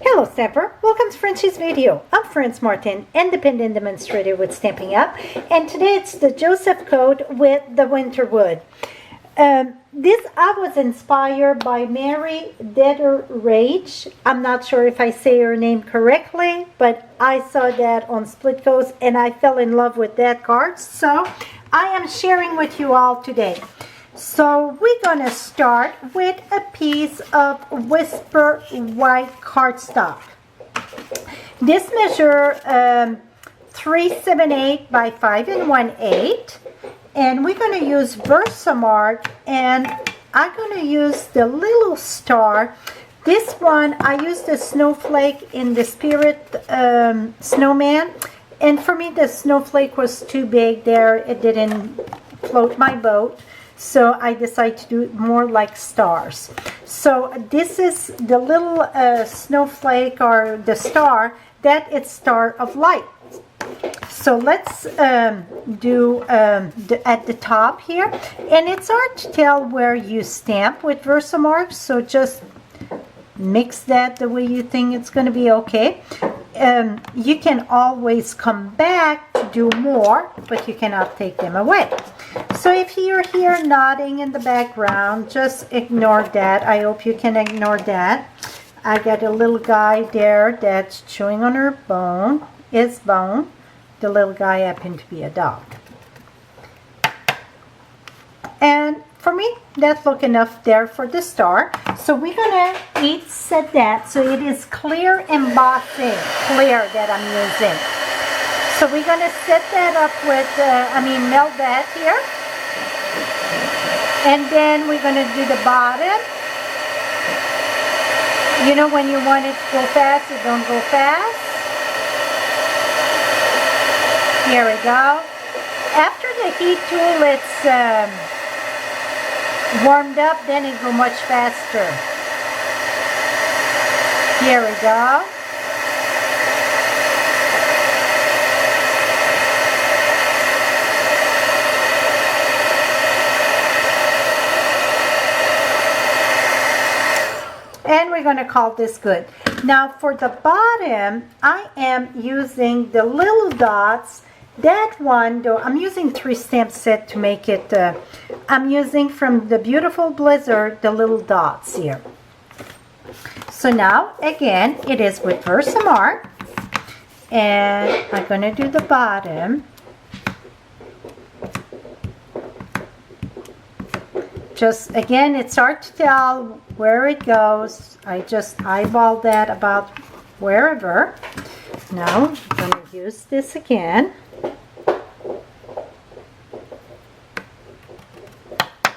Hello Stamper, welcome to Frenchie's video. I'm Franz Martin, independent demonstrator with Stampin' Up, and today it's the Joseph code with the winter wood. I was inspired by Mary Deader Rage. I'm not sure if I say her name correctly, but I saw that on Split Coast and I fell in love with that card, so I am sharing with you all today. So we're going to start with a piece of Whisper white cardstock. This measures 378 by 5 1/8, and we're going to use Versamark, and I'm going to use the little star. This one I used the snowflake in the Spirit Snowman, and for me the snowflake was too big there. It didn't float my boat. So I decided to do it more like stars. So this is the little snowflake, or the star, that it's Star of Light. So let's do at the top here. And it's hard to tell where you stamp with Versamark, so just mix that the way you think it's going to be okay. You can always come back to do more, but you cannot take them away. So if you're here nodding in the background, just ignore that. I hope you can ignore that. I got a little guy there that's chewing on her bone. His bone. The little guy happened to be a dog. And for me, that look enough there for the star. So we're gonna set that so it is clear embossing, clear that I'm using. So we're gonna set that up with, melt that here. And then we're gonna do the bottom. You know, when you want it to go fast, it don't go fast. Here we go. After the heat tool, it's warmed up, then it go much faster. Here we go. And we're going to call this good. Now for the bottom, I am using the little dots. That one, though, I'm using 3 stamp set to make it, I'm using from the Beautiful Blizzard, the little dots here. So now, again, it is with Versamark. And I'm going to do the bottom. Just, again, it's hard to tell where it goes. I just eyeball that about wherever. Now, I'm going to use this again.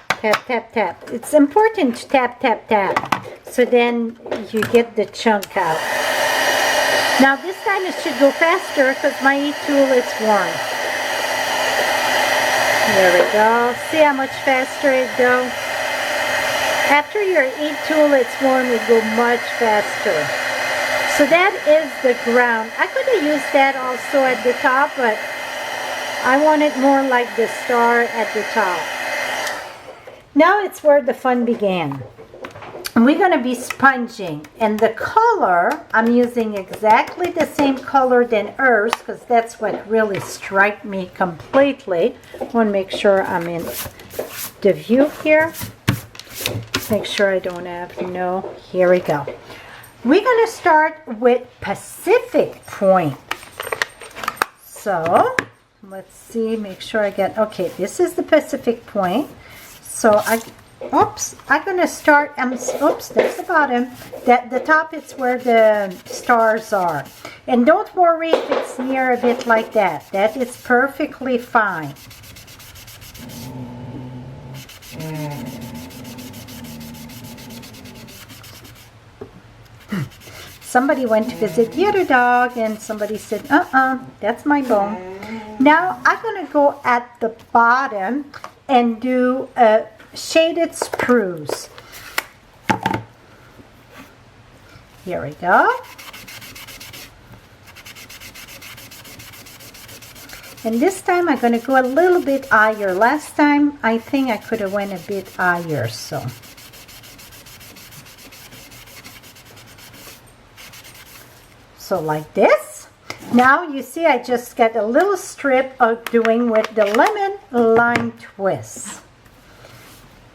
Tap, tap, tap. It's important to tap, tap, tap. So then you get the chunk out. Now this time it should go faster because my heat tool is warm. There we go. See how much faster it goes? After your heat tool is warm, it goes much faster. So that is the ground. I could have used that also at the top, but I want it more like the star at the top. Now it's where the fun began. And we're going to be sponging. And the color, I'm using exactly the same color than hers, because that's what really struck me completely. I want to make sure I'm in the view here. Make sure I don't have no. Here we go. We're going to start with Pacific Point. So, let's see, make sure I get, okay, this is the Pacific Point. So I'm going to start, oops, that's the bottom. The top is where the stars are. And don't worry if it's near a bit like that. That is perfectly fine. Somebody went to visit the other dog and somebody said, that's my bone. Now I'm going to go at the bottom and do shaded spruce. Here we go. And this time I'm going to go a little bit higher. Last time I think I could have went a bit higher, so So like this. Now you see I just got a little strip of doing with the lemon lime twist.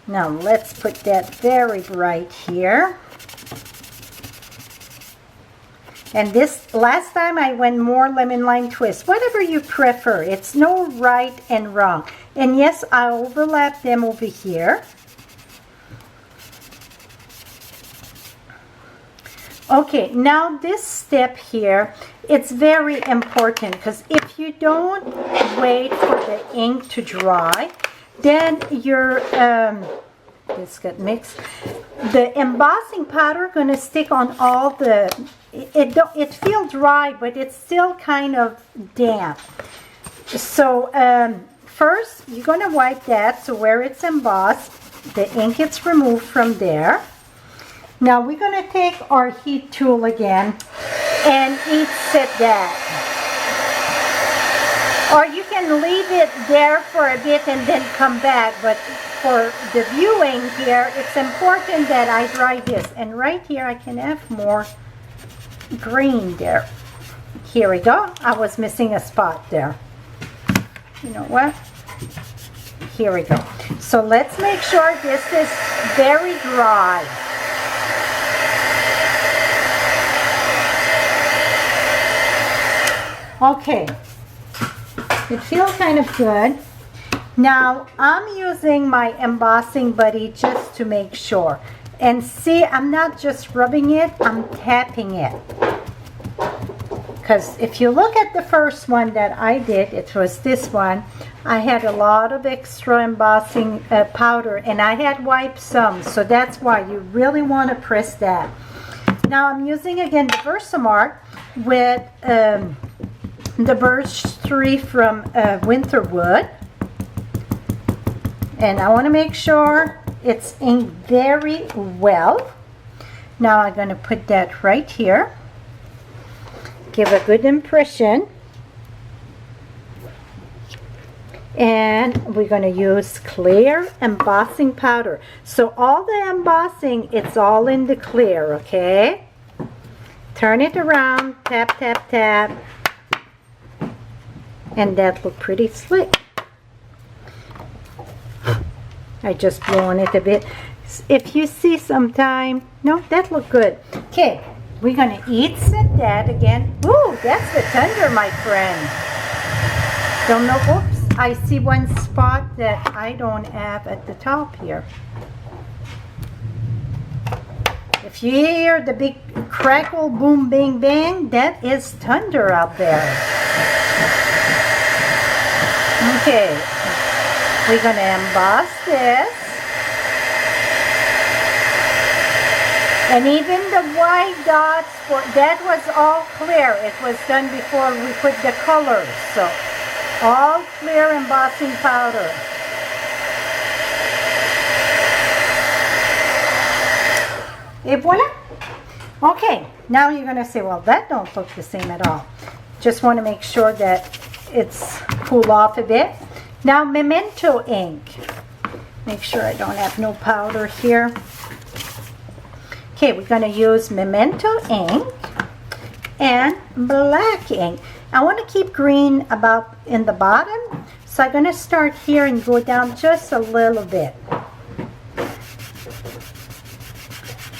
Now let's put that very bright here. And this, last time I went more lemon lime twist, whatever you prefer. It's no right and wrong. And yes, I overlap them over here. Okay, now this step here, it's very important because if you don't wait for the ink to dry, then your, this got mixed, the embossing powder gonna stick on all the, it feels dry, but it's still kind of damp. So first, you're gonna wipe that, so where it's embossed, the ink gets removed from there. Now we're going to take our heat tool again and heat set that. Or you can leave it there for a bit and then come back, but for the viewing here, it's important that I dry this. And right here I can have more green there. Here we go. I was missing a spot there. You know what? Here we go. So let's make sure this is very dry. Okay, it feels kind of good. Now I'm using my embossing buddy just to make sure. And see, I'm not just rubbing it, I'm tapping it. Because if you look at the first one that I did, it was this one, I had a lot of extra embossing powder and I had wiped some. So that's why you really want to press that. Now I'm using again the Versamark with the birch tree from Winterwood, and I want to make sure it's inked very well. Now I'm going to put that right here, give a good impression, and we're going to use clear embossing powder. So all the embossing, it's all in the clear, okay? Turn it around, tap, tap, tap. And that looked pretty slick. I just blow on it a bit. If you see sometime, no, that looked good. Okay, we're gonna heat set that again. Ooh, that's the thunder, my friend. Don't know, oops, I see one spot that I don't have at the top here. If you hear the big crackle, boom, bang, bang, that is thunder out there. Okay, we're going to emboss this. And even the white dots, that was all clear. It was done before we put the colors. So, all clear embossing powder. Et voila. Okay, now you're going to say, well, that don't look the same at all. Just want to make sure that it's cool off a bit. Now Memento ink. Make sure I don't have no powder here. Okay, we're going to use Memento ink and black ink. I want to keep green about in the bottom, so I'm going to start here and go down just a little bit.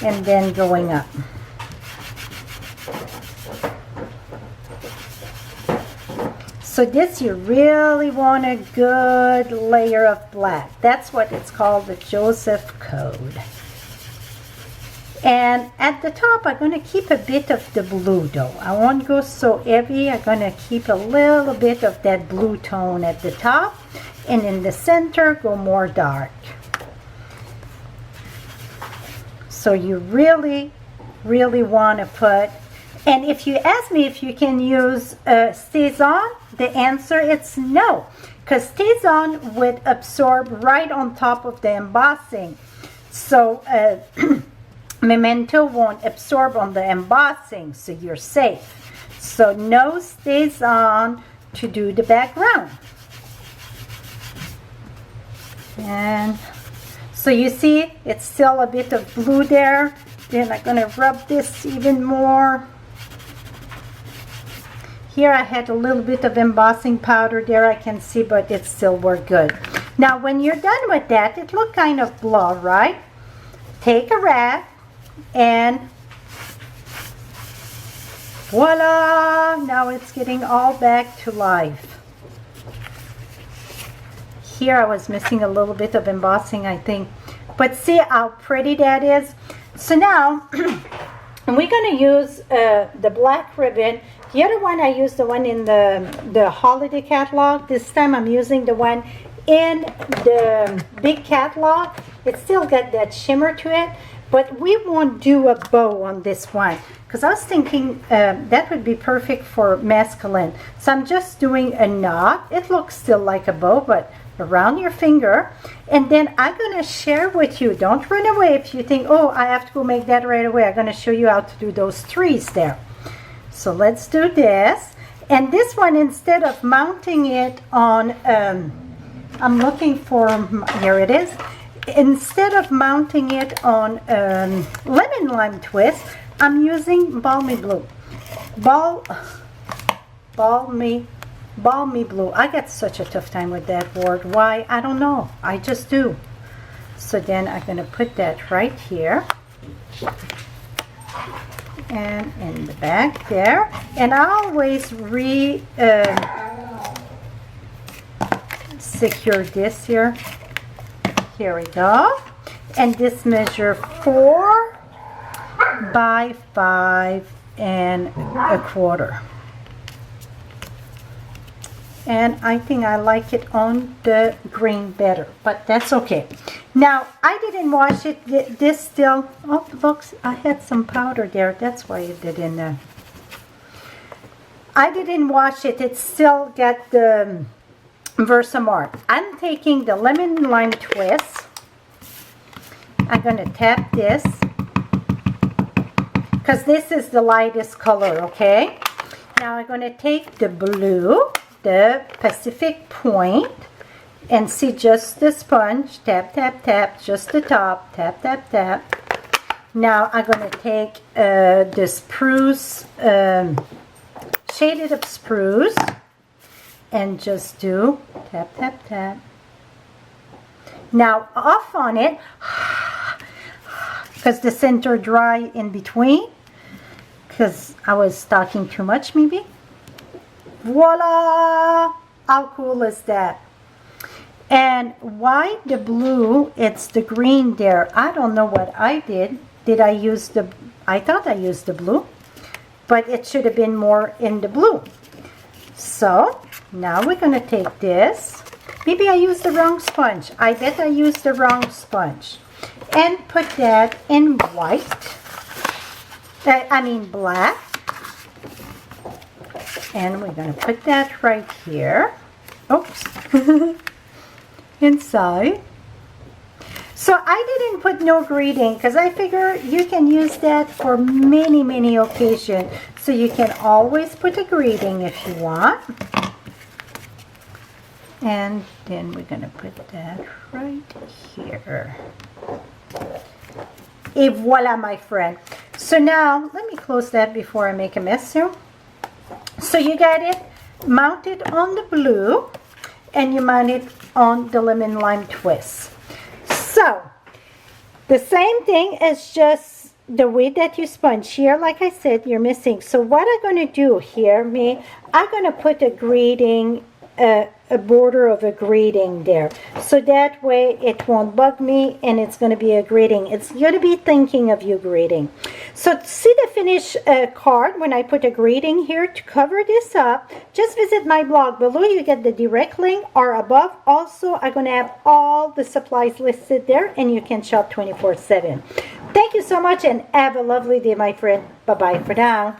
And then going up. So this, you really want a good layer of black. That's what it's called, the Joseph Code. And at the top, I'm going to keep a bit of the blue though. I won't go so heavy. I'm going to keep a little bit of that blue tone at the top. And in the center, go more dark. So you really, really want to put, and if you ask me if you can use StazOn, the answer is no, because StazOn would absorb right on top of the embossing. So Memento won't absorb on the embossing, so you're safe. So no StazOn to do the background. And so you see, it's still a bit of blue there. Then I'm going to rub this even more. Here I had a little bit of embossing powder there, I can see, but it still worked good. Now when you're done with that, it looked kind of blah, right? Take a rag and voila! Now it's getting all back to life. Here I was missing a little bit of embossing, I think. But see how pretty that is? So now, we're going to use the black ribbon. The other one, I used the one in the holiday catalog. This time I'm using the one in the big catalog. It still got that shimmer to it, but we won't do a bow on this one because I was thinking that would be perfect for masculine. So I'm just doing a knot. It looks still like a bow, but around your finger. And then I'm going to share with you. Don't run away if you think, oh, I have to go make that right away. I'm going to show you how to do those trees there. So let's do this. And this one, instead of mounting it on, I'm looking for, here it is. Instead of mounting it on lemon lime twist, I'm using balmy blue. Balmy blue. I get such a tough time with that word. Why? I don't know. I just do. So then I'm going to put that right here. And in the back there. And I always secure this here. Here we go. And this measure 4 by 5 and a quarter. And I think I like it on the green better, but that's okay. Now, I didn't wash it. This still, oh, folks, I had some powder there. That's why it didn't. I didn't wash it. It still got the Versamark. I'm taking the lemon lime twist. I'm going to tap this because this is the lightest color, okay? Now, I'm going to take the blue, the Pacific Point, and see just the sponge, tap, tap, tap, just the top, tap, tap, tap. Now I'm going to take the spruce, shaded up spruce, and just do tap, tap, tap. Now off on it, because the center dry in between, because I was talking too much maybe. Voila! How cool is that? And why the blue? It's the green there. I don't know what I did. Did I use the... I thought I used the blue. But it should have been more in the blue. So, now we're going to take this. Maybe I used the wrong sponge. I bet I used the wrong sponge. And put that in white. Black. And we're going to put that right here. Oops. Inside. So I didn't put no greeting because I figure you can use that for many, many occasions. So you can always put a greeting if you want. And then we're going to put that right here. Et voila, my friend. So now, let me close that before I make a mess here. So you got it mounted on the blue and you mount it on the lemon lime twist. So the same thing as just the way that you sponge here, like I said, you're missing. So what I'm going to do here, I'm going to put a greeting, a border of a greeting there. So that way it won't bug me and it's going to be a greeting. It's going to be thinking of you greeting. So see the finished card when I put a greeting here. To cover this up, just visit my blog. Below you get the direct link, or above also I'm going to have all the supplies listed there and you can shop 24/7. Thank you so much and have a lovely day, my friend. Bye-bye for now.